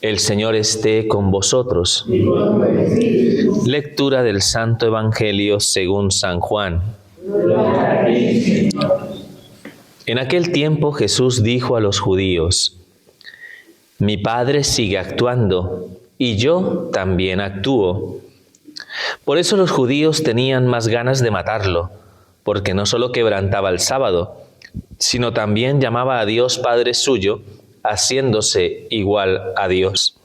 El Señor esté con vosotros. Lectura del Santo Evangelio según San Juan. En aquel tiempo Jesús dijo a los judíos: Mi Padre sigue actuando, y yo también actúo. Por eso los judíos tenían más ganas de matarlo, porque no solo quebrantaba el sábado, sino también llamaba a Dios Padre suyo, haciéndose igual a Dios.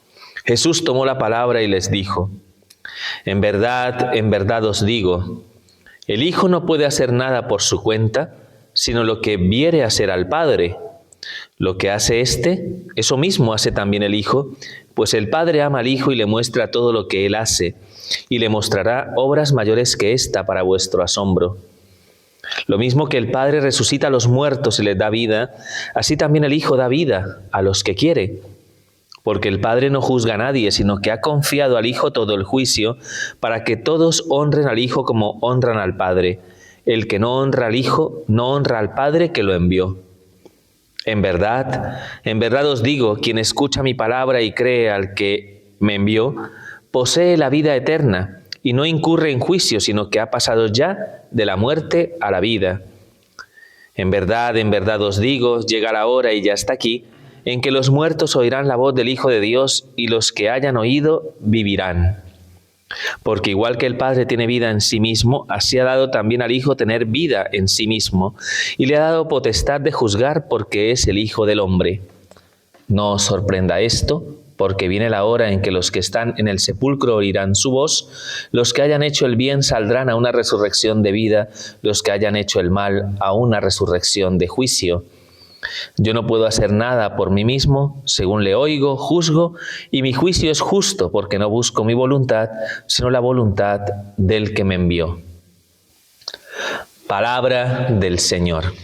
Jesús tomó la palabra y les dijo: en verdad os digo, el Hijo no puede hacer nada por su cuenta, sino lo que viere hacer al Padre. Lo que hace éste, eso mismo hace también el Hijo, pues el Padre ama al Hijo y le muestra todo lo que Él hace, y le mostrará obras mayores que esta para vuestro asombro. Lo mismo que el Padre resucita a los muertos y les da vida, así también el Hijo da vida a los que quiere. Porque el Padre no juzga a nadie, sino que ha confiado al Hijo todo el juicio, para que todos honren al Hijo como honran al Padre. El que no honra al Hijo, no honra al Padre que lo envió. En verdad os digo, quien escucha mi palabra y cree al que me envió, posee la vida eterna, y no incurre en juicio, sino que ha pasado ya de la muerte a la vida. En verdad os digo, llega la hora y ya está aquí, en que los muertos oirán la voz del Hijo de Dios, y los que hayan oído vivirán. Porque igual que el Padre tiene vida en sí mismo, así ha dado también al Hijo tener vida en sí mismo, y le ha dado potestad de juzgar porque es el Hijo del Hombre. No os sorprenda esto, porque viene la hora en que los que están en el sepulcro oirán su voz, los que hayan hecho el bien saldrán a una resurrección de vida, los que hayan hecho el mal a una resurrección de juicio. Yo no puedo hacer nada por mí mismo, según le oigo, juzgo, y mi juicio es justo, porque no busco mi voluntad, sino la voluntad del que me envió. Palabra del Señor.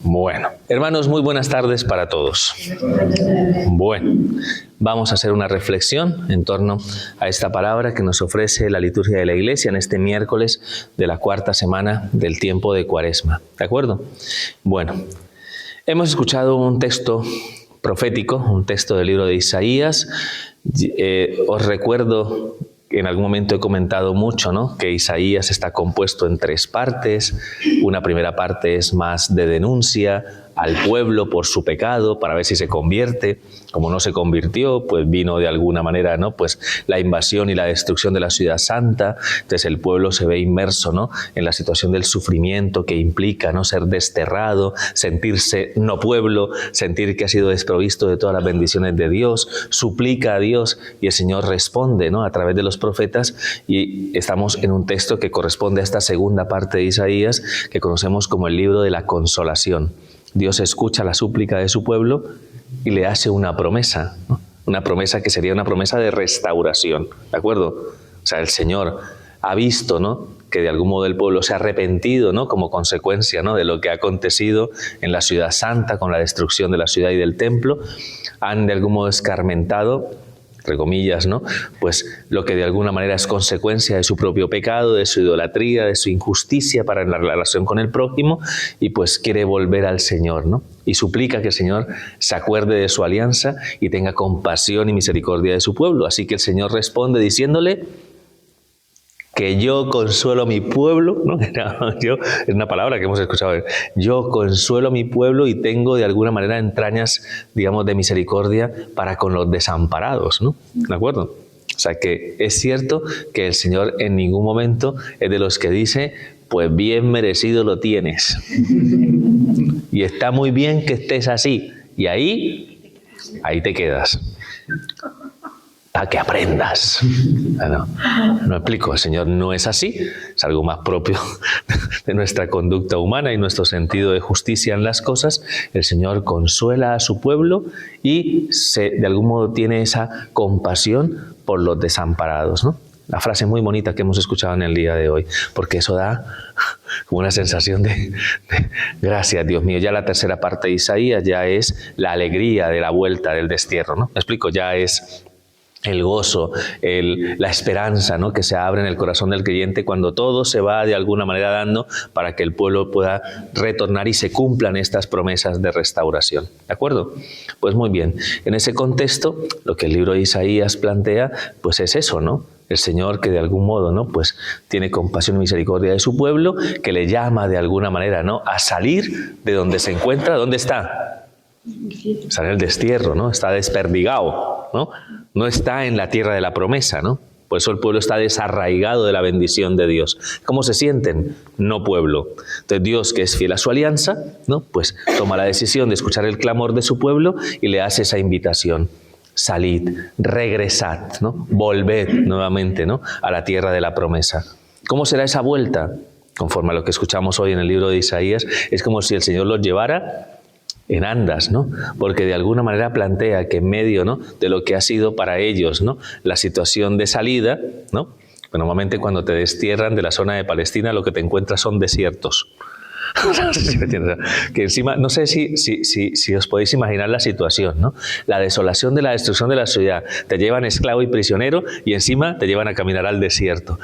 Bueno, hermanos, muy buenas tardes para todos. Bueno, vamos a hacer una reflexión en torno a esta palabra que nos ofrece la liturgia de la Iglesia en este miércoles de la cuarta semana del tiempo de Cuaresma. ¿De acuerdo? Bueno, hemos escuchado un texto profético, un texto del libro de Isaías. Os recuerdo que en algún momento he comentado mucho, ¿no?, que Isaías está compuesto en tres partes. Una primera parte es más de denuncia al pueblo por su pecado, para ver si se convierte. Como no se convirtió, pues vino de alguna manera, ¿no?, pues la invasión y la destrucción de la ciudad santa. Entonces el pueblo se ve inmerso, ¿no?, en la situación del sufrimiento que implica, ¿no?, ser desterrado, sentirse no pueblo, sentir que ha sido desprovisto de todas las bendiciones de Dios, suplica a Dios y el Señor responde, ¿no?, a través de los profetas, y estamos en un texto que corresponde a esta segunda parte de Isaías, que conocemos como el libro de la consolación. Dios escucha la súplica de su pueblo y le hace una promesa, ¿no?, una promesa que sería una promesa de restauración, ¿de acuerdo? O sea, el Señor ha visto, ¿no?, que de algún modo el pueblo se ha arrepentido, ¿no?, como consecuencia, ¿no?, de lo que ha acontecido en la ciudad santa con la destrucción de la ciudad y del templo. Han de algún modo escarmentado, entre comillas, ¿no?, pues lo que de alguna manera es consecuencia de su propio pecado, de su idolatría, de su injusticia para la relación con el prójimo, y pues quiere volver al Señor, ¿no?, y suplica que el Señor se acuerde de su alianza y tenga compasión y misericordia de su pueblo. Así que el Señor responde diciéndole que yo consuelo a mi pueblo, ¿no? Es una palabra que hemos escuchado. Yo consuelo a mi pueblo y tengo de alguna manera entrañas, digamos, de misericordia para con los desamparados, ¿no? ¿De acuerdo? O sea que es cierto que el Señor en ningún momento es de los que dice, pues bien merecido lo tienes. Y está muy bien que estés así. Y ahí te quedas. Para que aprendas. No explico, el Señor no es así, es algo más propio de nuestra conducta humana y nuestro sentido de justicia en las cosas. El Señor consuela a su pueblo y de algún modo tiene esa compasión por los desamparados, ¿no? La frase muy bonita que hemos escuchado en el día de hoy, porque eso da como una sensación de gracias, Dios mío. Ya la tercera parte de Isaías ya es la alegría de la vuelta del destierro, ¿no? Me explico, ya es el gozo, la esperanza, ¿no?, que se abre en el corazón del creyente cuando todo se va de alguna manera dando para que el pueblo pueda retornar y se cumplan estas promesas de restauración. ¿De acuerdo? Pues muy bien. En ese contexto, lo que el libro de Isaías plantea, pues es eso, ¿no? El Señor que de algún modo, ¿no?, pues tiene compasión y misericordia de su pueblo, que le llama de alguna manera, ¿no?, a salir de donde se encuentra. ¿Dónde está? Está en el destierro, ¿no? Está desperdigado, ¿no? No está en la tierra de la promesa, ¿no? Por eso el pueblo está desarraigado de la bendición de Dios. ¿Cómo se sienten? No pueblo. Entonces Dios, que es fiel a su alianza, ¿no?, pues toma la decisión de escuchar el clamor de su pueblo y le hace esa invitación. Salid, regresad, ¿no? Volved nuevamente, ¿no?, a la tierra de la promesa. ¿Cómo será esa vuelta? Conforme a lo que escuchamos hoy en el libro de Isaías, es como si el Señor los llevara en andas, ¿no? Porque de alguna manera plantea que en medio, ¿no?, de lo que ha sido para ellos, ¿no?, la situación de salida, ¿no? Pues normalmente cuando te destierran de la zona de Palestina lo que te encuentras son desiertos. Que encima, no sé si os podéis imaginar la situación, ¿no? La desolación de la destrucción de la ciudad. Te llevan esclavo y prisionero y encima te llevan a caminar al desierto.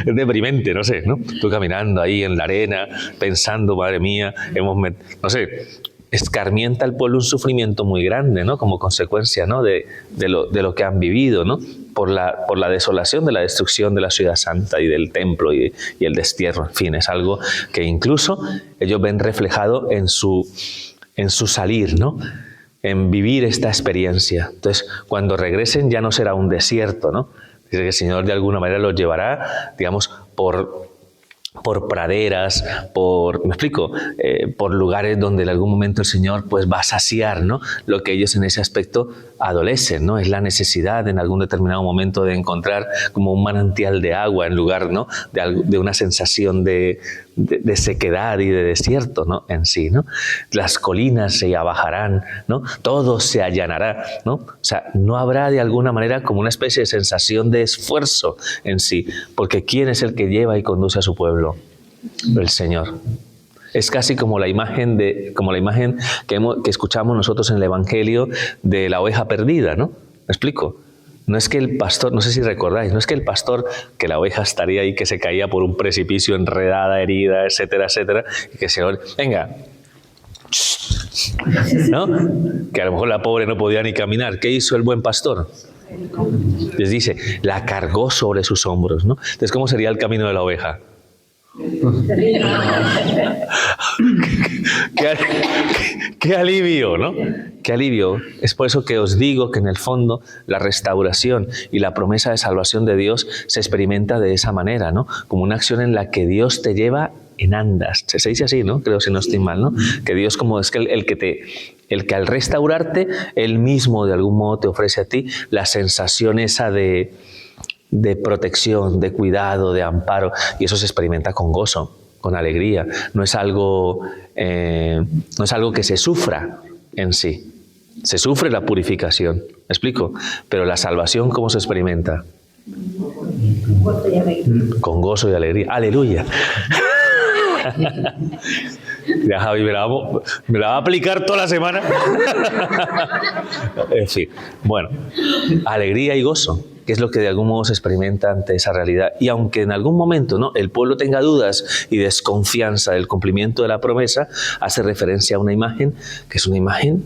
Es deprimente, no sé, ¿no? Tú caminando ahí en la arena, pensando, madre mía, no sé, escarmienta al pueblo un sufrimiento muy grande, ¿no?, como consecuencia, ¿no?, de lo que han vivido, ¿no?, por la desolación de la destrucción de la ciudad santa y del templo y el destierro. En fin, es algo que incluso ellos ven reflejado en su salir, ¿no?, en vivir esta experiencia. Entonces, cuando regresen ya no será un desierto, ¿no? Dice que el Señor de alguna manera los llevará, digamos, por praderas, ¿me explico? Por lugares donde en algún momento el Señor pues va a saciar, ¿no?, lo que ellos en ese aspecto adolecen, ¿no? Es la necesidad en algún determinado momento de encontrar como un manantial de agua en lugar, ¿no?, de una sensación de sequedad y de desierto, ¿no?, en sí, ¿no? Las colinas se abajarán, ¿no? Todo se allanará, ¿no? O sea, no habrá de alguna manera como una especie de sensación de esfuerzo en sí, porque ¿quién es el que lleva y conduce a su pueblo? El Señor. Es casi como la imagen que escuchamos nosotros en el Evangelio de la oveja perdida, ¿no? ¿Me explico? No es que el pastor, no sé si recordáis, no es que el pastor, que la oveja estaría ahí, que se caía por un precipicio enredada, herida, etcétera, etcétera, y que el Señor, venga, ¿no? Que a lo mejor la pobre no podía ni caminar. ¿Qué hizo el buen pastor? Les dice, la cargó sobre sus hombros, ¿no? Entonces, ¿cómo sería el camino de la oveja? Qué alivio, ¿no? Qué alivio. Es por eso que os digo que en el fondo la restauración y la promesa de salvación de Dios se experimenta de esa manera, ¿no? Como una acción en la que Dios te lleva en andas. Se dice así, ¿no? Creo, si no estoy mal, ¿no? Que Dios como es que el que al restaurarte, Él mismo de algún modo te ofrece a ti la sensación esa de protección, de cuidado, de amparo, y eso se experimenta con gozo, con alegría. No es algo que se sufra en sí. Se sufre la purificación, ¿me explico? Pero la salvación, ¿cómo se experimenta? Con gozo y alegría. ¡Aleluya! Ya, Javi, me la va a aplicar toda la semana. En fin, bueno, alegría y gozo, que es lo que de algún modo se experimenta ante esa realidad. Y aunque en algún momento, ¿no?, el pueblo tenga dudas y desconfianza del cumplimiento de la promesa, hace referencia a una imagen que es una imagen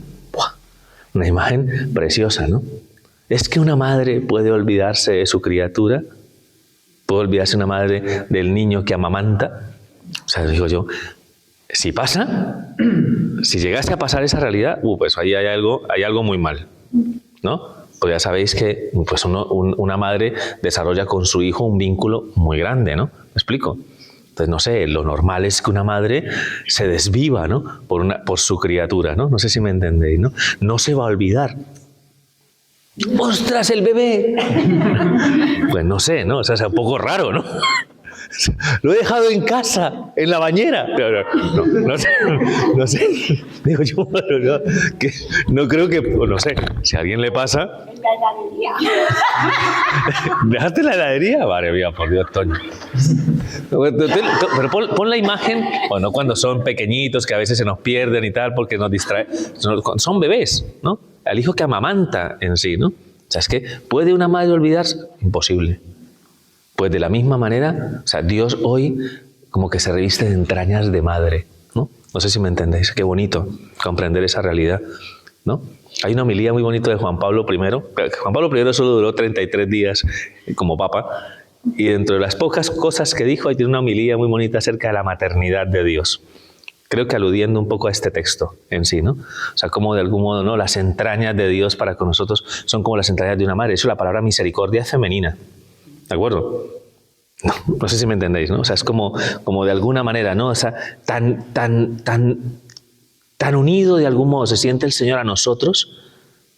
preciosa, ¿no? ¿Es que una madre puede olvidarse de su criatura? ¿Puede olvidarse una madre del niño que amamanta? O sea, digo yo, si pasa, si llegase a pasar esa realidad, pues ahí hay algo muy mal, ¿no? Pues ya sabéis que pues una madre desarrolla con su hijo un vínculo muy grande, ¿no? ¿Me explico? Entonces, no sé, lo normal es que una madre se desviva, ¿no?, por su criatura, ¿no? No sé si me entendéis, ¿no? No se va a olvidar. ¡Ostras, el bebé! Pues no sé, ¿no? O sea, es un poco raro, ¿no? Lo he dejado en casa, en la bañera. No sé. Digo yo, no creo que, no sé, si a alguien le pasa. En la heladería. ¿Dejaste la heladería? Vale, mía, por Dios, Toño. Pero pon la imagen, bueno, cuando son pequeñitos, que a veces se nos pierden y tal, porque nos distraen. Son bebés, ¿no? Al hijo que amamanta en sí, ¿no? O sea, es que ¿puede una madre olvidarse? Imposible. Pues de la misma manera, o sea, Dios hoy como que se reviste de entrañas de madre, ¿no? No sé si me entendéis. Qué bonito comprender esa realidad, ¿no? Hay una homilía muy bonita de Juan Pablo I. Juan Pablo I solo duró 33 días como papa, y dentro de las pocas cosas que dijo, hay una homilía muy bonita acerca de la maternidad de Dios. Creo que aludiendo un poco a este texto en sí, ¿no? O sea, como de algún modo, ¿no? Las entrañas de Dios para con nosotros son como las entrañas de una madre. Eso la palabra misericordia es femenina. ¿De acuerdo? No sé si me entendéis, ¿no? O sea, es como de alguna manera, ¿no? O sea, tan unido de algún modo se siente el Señor a nosotros,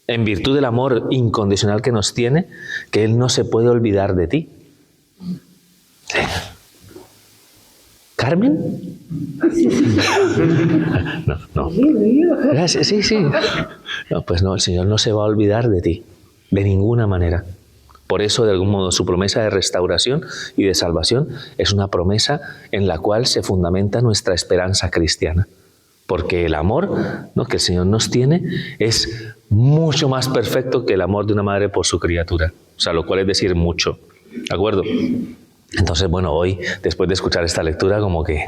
en virtud del amor incondicional que nos tiene, que Él no se puede olvidar de ti. ¿Sí? ¿Carmen? No. Sí. No, pues no, el Señor no se va a olvidar de ti, de ninguna manera. Por eso, de algún modo, su promesa de restauración y de salvación es una promesa en la cual se fundamenta nuestra esperanza cristiana. Porque el amor, ¿no?, que el Señor nos tiene es mucho más perfecto que el amor de una madre por su criatura. O sea, lo cual es decir mucho. ¿De acuerdo? Entonces, bueno, hoy, después de escuchar esta lectura, como que...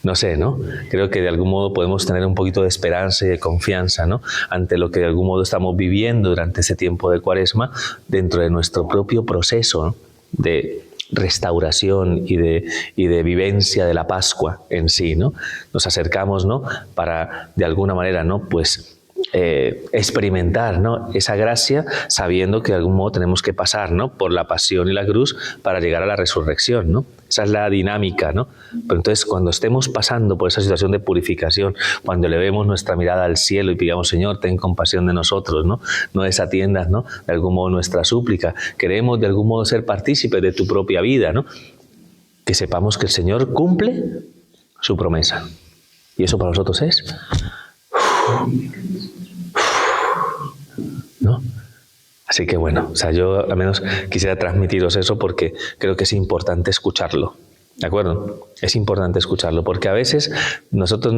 no sé, ¿no? Creo que de algún modo podemos tener un poquito de esperanza y de confianza, ¿no?, ante lo que de algún modo estamos viviendo durante ese tiempo de Cuaresma, dentro de nuestro propio proceso, ¿no?, de restauración y de vivencia de la Pascua en sí, ¿no? Nos acercamos, ¿no?, para de alguna manera, ¿no?, pues experimentar, ¿no?, esa gracia, sabiendo que de algún modo tenemos que pasar, ¿no?, por la pasión y la cruz para llegar a la resurrección, ¿no? Esa es la dinámica, ¿no? Pero entonces, cuando estemos pasando por esa situación de purificación, cuando elevemos nuestra mirada al cielo y pidamos, Señor, ten compasión de nosotros, ¿no? No desatiendas, ¿no?, de algún modo nuestra súplica. Queremos de algún modo ser partícipes de tu propia vida, ¿no? Que sepamos que el Señor cumple su promesa. Y eso para nosotros es... ¿no? Así que bueno, o sea, yo al menos quisiera transmitiros eso porque creo que es importante escucharlo, ¿de acuerdo? Es importante escucharlo porque a veces nosotros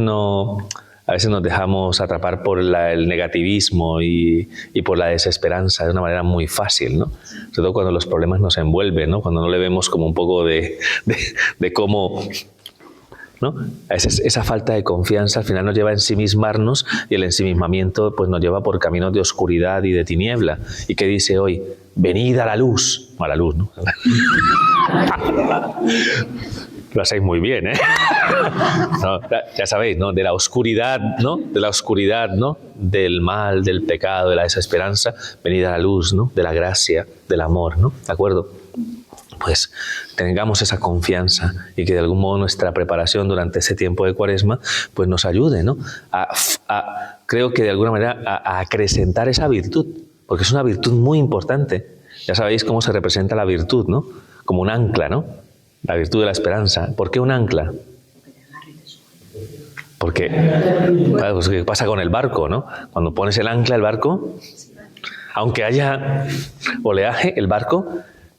a veces nos dejamos atrapar por el negativismo y por la desesperanza de una manera muy fácil, ¿no? Sobre todo cuando los problemas nos envuelven, ¿no? Cuando no le vemos como un poco de cómo... ¿no? Esa falta de confianza al final nos lleva a ensimismarnos y el ensimismamiento pues nos lleva por caminos de oscuridad y de tiniebla. ¿Y qué dice hoy? Venid a la luz. A la luz, ¿no? Lo hacéis muy bien, ¿eh? No, ya sabéis, ¿no? De la oscuridad, ¿no? De la oscuridad, ¿no? Del mal, del pecado, de la desesperanza. Venid a la luz, ¿no? De la gracia, del amor, ¿no? ¿De acuerdo? Pues tengamos esa confianza y que de algún modo nuestra preparación durante ese tiempo de Cuaresma pues nos ayude, ¿no?, creo que de alguna manera a acrecentar esa virtud, porque es una virtud muy importante. Ya sabéis cómo se representa la virtud, ¿no? Como un ancla, ¿no? La virtud de la esperanza. ¿Por qué un ancla? Porque, claro, pues, ¿qué pasa con el barco, no? Cuando pones el ancla, el barco, aunque haya oleaje, el barco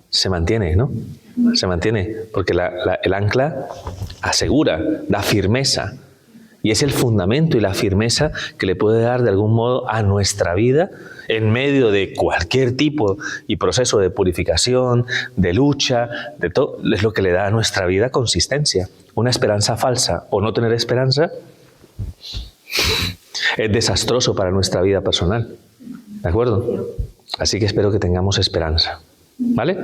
se mantiene, ¿no? Se mantiene, porque el ancla asegura, da firmeza. Y es el fundamento y la firmeza que le puede dar de algún modo a nuestra vida en medio de cualquier tipo y proceso de purificación, de lucha, de todo. Es lo que le da a nuestra vida consistencia. Una esperanza falsa o no tener esperanza es desastroso para nuestra vida personal. ¿De acuerdo? Así que espero que tengamos esperanza. ¿Vale?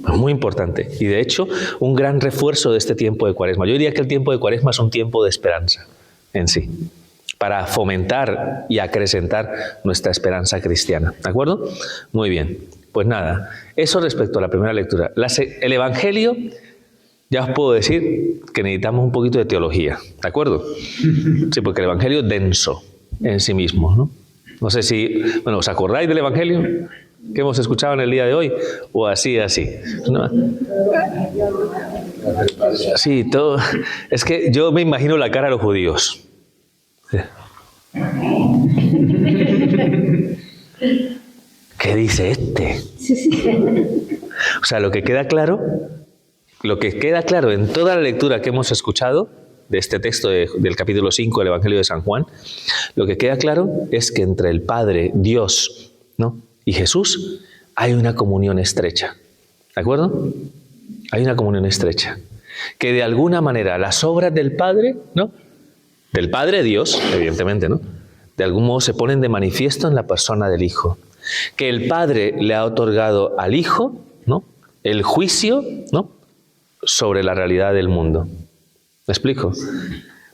Pues muy importante. Y de hecho, un gran refuerzo de este tiempo de Cuaresma. Yo diría que el tiempo de Cuaresma es un tiempo de esperanza en sí, para fomentar y acrecentar nuestra esperanza cristiana. ¿De acuerdo? Muy bien. Pues nada, eso respecto a la primera lectura. El Evangelio, ya os puedo decir que necesitamos un poquito de teología. ¿De acuerdo? Sí, porque el Evangelio es denso en sí mismo, ¿no? No sé si... Bueno, ¿os acordáis del Evangelio que hemos escuchado en el día de hoy? O así. ¿No? Sí, todo. Es que yo me imagino la cara de los judíos. ¿Qué dice este? O sea, lo que queda claro en toda la lectura que hemos escuchado de este texto del capítulo 5 del Evangelio de San Juan, lo que queda claro es que entre el Padre, Dios, ¿no?, y Jesús hay una comunión estrecha. ¿De acuerdo? Hay una comunión estrecha. Que de alguna manera las obras del Padre, ¿no?, del Padre Dios, evidentemente, ¿no?, de algún modo se ponen de manifiesto en la persona del Hijo. Que el Padre le ha otorgado al Hijo, ¿no?, el juicio, ¿no?, sobre la realidad del mundo. ¿Me explico?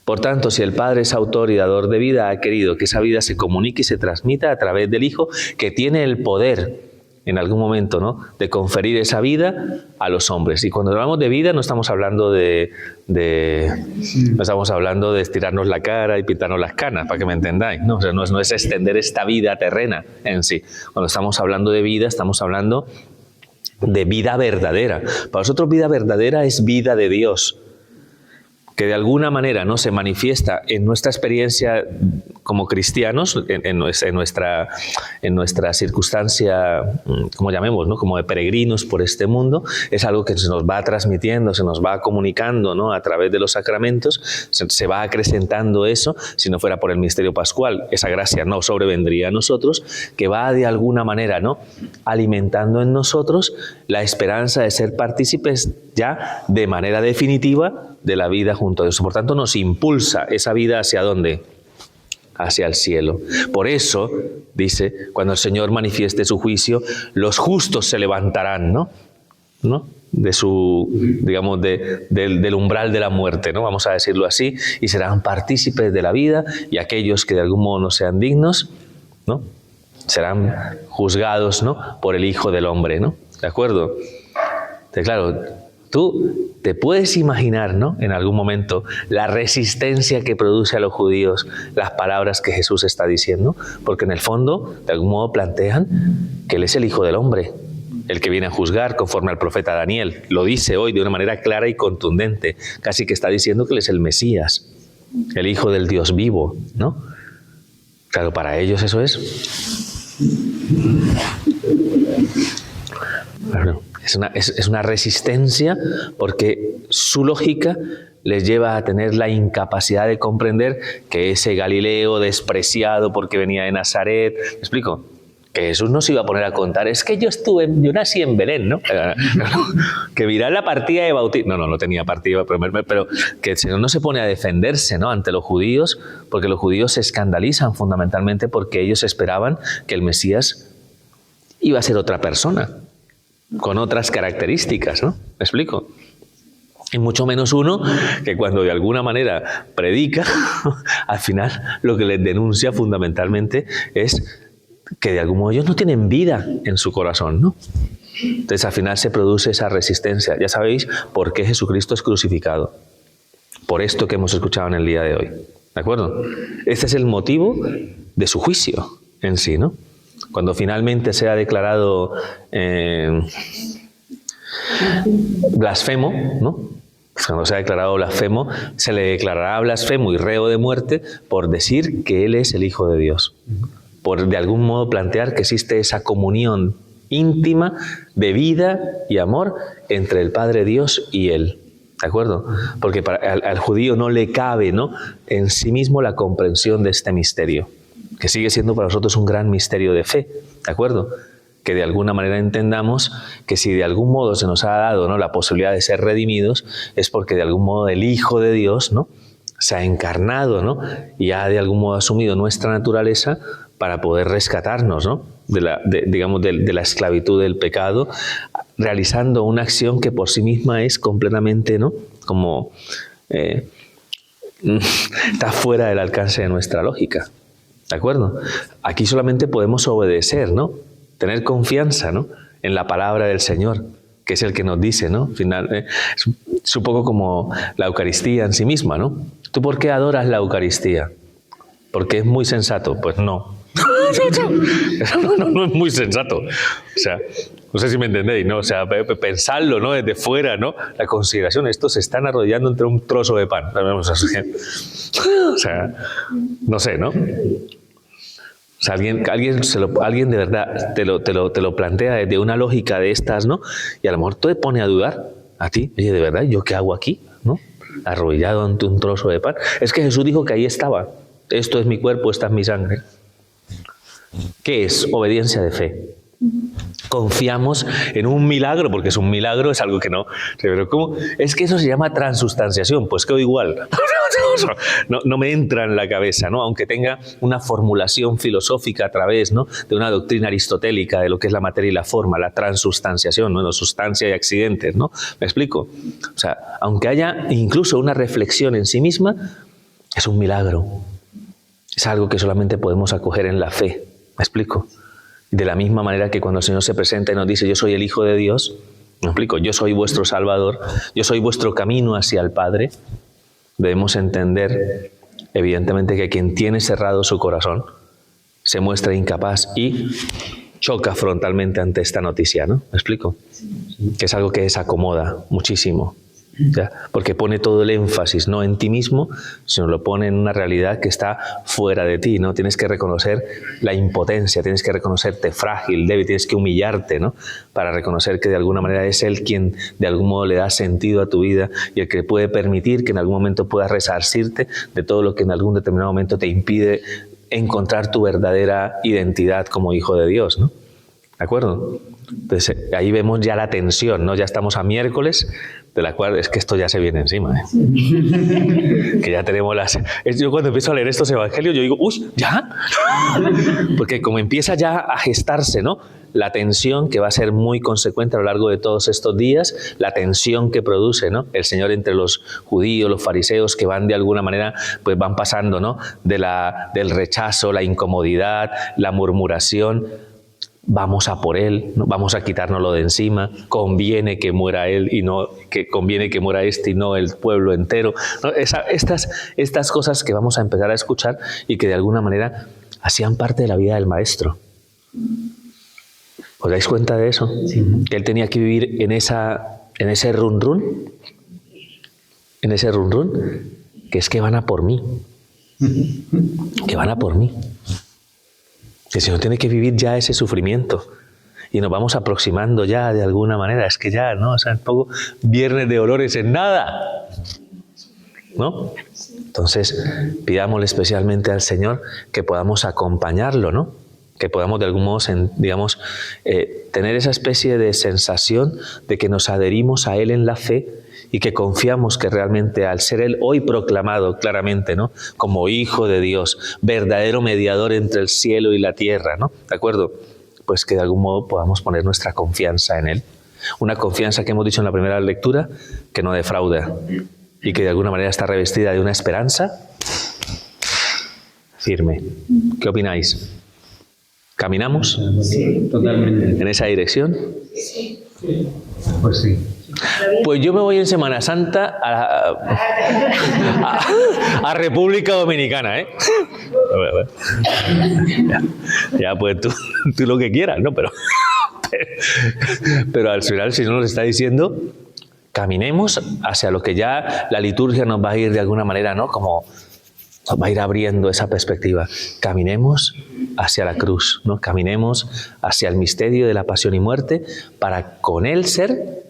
Por tanto, si el Padre es autor y dador de vida, ha querido que esa vida se comunique y se transmita a través del Hijo, que tiene el poder en algún momento, ¿no?, de conferir esa vida a los hombres. Y cuando hablamos de vida no estamos hablando no estamos hablando de estirarnos la cara y pintarnos las canas, para que me entendáis, ¿no? O sea, no es extender esta vida terrena en sí. Cuando estamos hablando de vida, estamos hablando de vida verdadera. Para nosotros vida verdadera es vida de Dios, que de alguna manera no se manifiesta en nuestra experiencia como cristianos, en nuestra circunstancia, como llamemos, ¿no?, como de peregrinos por este mundo. Es algo que se nos va transmitiendo, se nos va comunicando, ¿no?, a través de los sacramentos, se va acrecentando eso. Si no fuera por el misterio pascual, esa gracia no sobrevendría a nosotros, que va de alguna manera, ¿no?, alimentando en nosotros la esperanza de ser partícipes ya de manera definitiva de la vida junto a Dios. Por tanto, nos impulsa esa vida ¿hacia dónde? Hacia el cielo. Por eso, dice, cuando el Señor manifieste su juicio, los justos se levantarán, ¿no? De su, digamos, del umbral de la muerte, ¿no?, vamos a decirlo así, y serán partícipes de la vida, y aquellos que de algún modo no sean dignos, ¿no?, serán juzgados, ¿no?, por el Hijo del Hombre, ¿no? ¿De acuerdo? Entonces, claro, tú te puedes imaginar, ¿no?, en algún momento la resistencia que produce a los judíos las palabras que Jesús está diciendo, porque en el fondo, de algún modo, plantean que Él es el Hijo del Hombre, el que viene a juzgar conforme al profeta Daniel. Lo dice hoy de una manera clara y contundente, casi que está diciendo que Él es el Mesías, el Hijo del Dios vivo, ¿no? Claro, para ellos eso es... Claro. Es una resistencia porque su lógica les lleva a tener la incapacidad de comprender que ese Galileo despreciado porque venía de Nazaret, ¿me explico?, que Jesús no se iba a poner a contar, es que yo nací en Belén, ¿no? Que mirad la partida de bautismo. No tenía partida, pero que el Señor no se pone a defenderse, ¿no?, ante los judíos, porque los judíos se escandalizan fundamentalmente porque ellos esperaban que el Mesías iba a ser otra persona, con otras características, ¿no? ¿Me explico? Y mucho menos uno que cuando de alguna manera predica, al final lo que les denuncia fundamentalmente es que de algún modo ellos no tienen vida en su corazón, ¿no? Entonces al final se produce esa resistencia. Ya sabéis por qué Jesucristo es crucificado. Por esto que hemos escuchado en el día de hoy. ¿De acuerdo? Este es el motivo de su juicio en sí, ¿no? Cuando finalmente sea declarado blasfemo, ¿no?, cuando sea declarado blasfemo, se le declarará blasfemo y reo de muerte por decir que Él es el Hijo de Dios. Por de algún modo plantear que existe esa comunión íntima de vida y amor entre el Padre Dios y Él. ¿De acuerdo? Porque al judío no le cabe, ¿no?, en sí mismo la comprensión de este misterio, que sigue siendo para nosotros un gran misterio de fe, ¿de acuerdo? Que de alguna manera entendamos que si de algún modo se nos ha dado, ¿no?, la posibilidad de ser redimidos, es porque de algún modo el Hijo de Dios, ¿no?, se ha encarnado, ¿no?, y ha de algún modo asumido nuestra naturaleza para poder rescatarnos, ¿no?, de la esclavitud del pecado, realizando una acción que por sí misma es completamente, ¿no?, como está fuera del alcance de nuestra lógica. ¿De acuerdo? Aquí solamente podemos obedecer, ¿no?, tener confianza, ¿no?, en la palabra del Señor, que es el que nos dice, ¿no? Es un poco como la Eucaristía en sí misma, ¿no? ¿Tú por qué adoras la Eucaristía? ¿Porque es muy sensato? Pues no. No es muy sensato. O sea, no sé si me entendéis, ¿no? O sea, pensarlo, ¿no?, desde fuera, ¿no?, la consideración, estos se están arrodillando entre un trozo de pan. O sea, no sé, ¿no? O sea, alguien de verdad te lo plantea desde una lógica de estas, ¿no? Y a lo mejor te pone a dudar a ti, oye, ¿de verdad yo qué hago aquí? ¿No? arrodillado ante un trozo de pan. Es que Jesús dijo que ahí estaba. Esto es mi cuerpo, esta es mi sangre. ¿Qué es? Obediencia de fe. Confiamos en un milagro, porque es un milagro, es algo que no... Pero ¿cómo? Es que eso se llama transustanciación, pues quedo igual. No me entra en la cabeza, ¿no? Aunque tenga una formulación filosófica a través, ¿no?, de una doctrina aristotélica de lo que es la materia y la forma, la transustanciación, ¿no?, sustancia y accidentes, ¿no? ¿Me explico? O sea, aunque haya incluso una reflexión en sí misma, es un milagro. Es algo que solamente podemos acoger en la fe. ¿Me explico? De la misma manera que cuando el Señor se presenta y nos dice, yo soy el Hijo de Dios, ¿me explico? Yo soy vuestro Salvador, yo soy vuestro camino hacia el Padre. Debemos entender, evidentemente, que quien tiene cerrado su corazón se muestra incapaz y choca frontalmente ante esta noticia, ¿no? ¿Me explico? Que es algo que desacomoda muchísimo. ¿Ya? Porque pone todo el énfasis no en ti mismo, sino lo pone en una realidad que está fuera de ti, ¿no? Tienes que reconocer la impotencia, tienes que reconocerte frágil, débil, tienes que humillarte, ¿no?, para reconocer que de alguna manera es Él quien de algún modo le da sentido a tu vida y el que puede permitir que en algún momento puedas resarcirte de todo lo que en algún determinado momento te impide encontrar tu verdadera identidad como hijo de Dios, ¿no? ¿De acuerdo? Entonces ahí vemos ya la tensión, ¿no? Ya estamos a miércoles, de la cual es que esto ya se viene encima, ¿eh? Que ya tenemos las... Yo cuando empiezo a leer estos evangelios, yo digo, ¡uy! ¿Ya? Porque como empieza ya a gestarse, ¿no?, la tensión que va a ser muy consecuente a lo largo de todos estos días, la tensión que produce, ¿no?, el Señor entre los judíos, los fariseos, que van de alguna manera, pues van pasando, ¿no?, del rechazo, la incomodidad, la murmuración. Vamos a por Él, ¿no?, vamos a quitárnoslo de encima, conviene que muera Él y no, que conviene que muera este y no el pueblo entero, ¿no? Estas cosas que vamos a empezar a escuchar y que de alguna manera hacían parte de la vida del Maestro. ¿Os dais cuenta de eso? Sí. Que Él tenía que vivir en ese run-run, que es que van a por mí, que van a por mí. El Señor tiene que vivir ya ese sufrimiento y nos vamos aproximando ya de alguna manera. Es que ya, ¿no? O sea, un poco viernes de dolores en nada, ¿no? Entonces, pidámosle especialmente al Señor que podamos acompañarlo, ¿no? Que podamos de algún modo, digamos, tener esa especie de sensación de que nos adherimos a Él en la fe y que confiamos que realmente al ser Él hoy proclamado claramente, ¿no?, como Hijo de Dios, verdadero mediador entre el cielo y la tierra, ¿no? ¿De acuerdo? Pues que de algún modo podamos poner nuestra confianza en Él. Una confianza que hemos dicho en la primera lectura que no defrauda y que de alguna manera está revestida de una esperanza firme. ¿Qué opináis? ¿Caminamos? Sí, totalmente. ¿En esa dirección? Sí. Pues sí. Pues yo me voy en Semana Santa a República Dominicana, ¿eh? Ya pues tú lo que quieras, ¿no? Pero al final, si no nos está diciendo, caminemos hacia lo que ya la liturgia nos va a ir de alguna manera, ¿no?, como nos va a ir abriendo esa perspectiva. Caminemos hacia la cruz, ¿no? Caminemos hacia el misterio de la pasión y muerte para con Él ser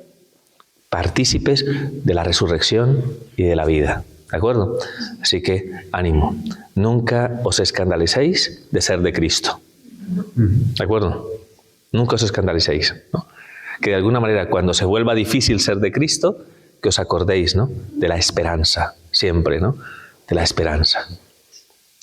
partícipes de la resurrección y de la vida. ¿De acuerdo? Así que ánimo. Nunca os escandalicéis de ser de Cristo. ¿De acuerdo? Nunca os escandalicéis, ¿no? Que de alguna manera cuando se vuelva difícil ser de Cristo, que os acordéis, ¿no?, de la esperanza, siempre, ¿no?, de la esperanza.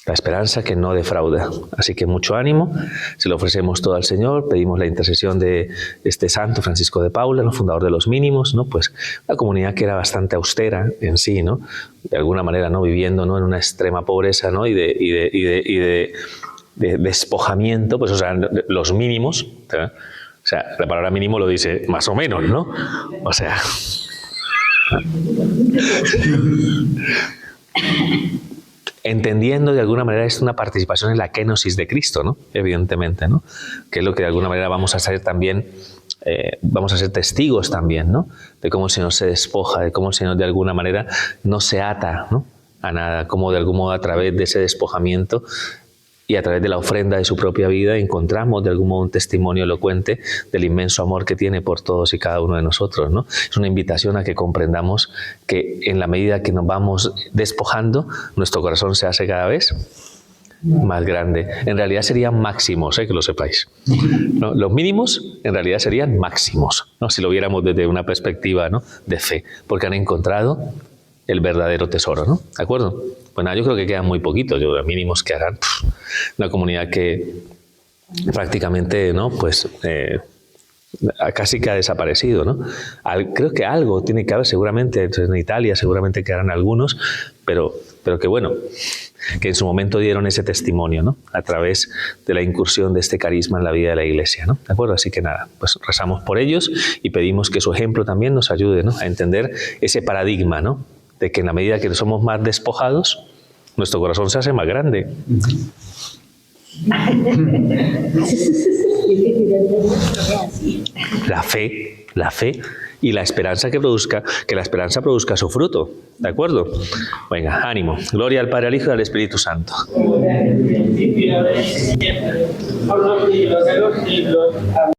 La esperanza que no defrauda. Así que mucho ánimo, se lo ofrecemos todo al Señor, pedimos la intercesión de este santo Francisco de Paula, ¿no?, fundador de los mínimos, ¿no?, pues una comunidad que era bastante austera en sí, ¿no?, de alguna manera, ¿no?, viviendo, ¿no?, en una extrema pobreza, ¿no?, y de despojamiento, pues o sea, los mínimos, ¿verdad? O sea, la palabra mínimo lo dice más o menos, ¿no? O sea... entendiendo de alguna manera es una participación en la kenosis de Cristo, ¿no?, evidentemente, ¿no?, que es lo que de alguna manera vamos a ser también, vamos a ser testigos también, ¿no?, de cómo el Señor se despoja, de cómo el Señor de alguna manera no se ata, ¿no?, a nada, como de algún modo a través de ese despojamiento y a través de la ofrenda de su propia vida encontramos de algún modo un testimonio elocuente del inmenso amor que tiene por todos y cada uno de nosotros, ¿no? Es una invitación a que comprendamos que en la medida que nos vamos despojando, nuestro corazón se hace cada vez más grande. En realidad serían máximos, que lo sepáis, ¿no? Los mínimos en realidad serían máximos, ¿no? Si lo viéramos desde una perspectiva, ¿no?, de fe, porque han encontrado el verdadero tesoro, ¿no? ¿De acuerdo? Bueno, yo creo que quedan muy poquitos, yo los mínimos que harán una comunidad que prácticamente, ¿no?, pues casi que ha desaparecido, ¿no? Creo que algo tiene que haber seguramente en Italia, seguramente quedarán algunos, pero que bueno, que en su momento dieron ese testimonio, ¿no?, a través de la incursión de este carisma en la vida de la Iglesia, ¿no? ¿De acuerdo? Así que nada, pues rezamos por ellos y pedimos que su ejemplo también nos ayude, ¿no?, a entender ese paradigma, ¿no?, de que en la medida que somos más despojados, nuestro corazón se hace más grande. La fe y la esperanza que la esperanza produzca su fruto. ¿De acuerdo? Venga, ánimo. Gloria al Padre, al Hijo y al Espíritu Santo. Por los siglos de los siglos. Amén.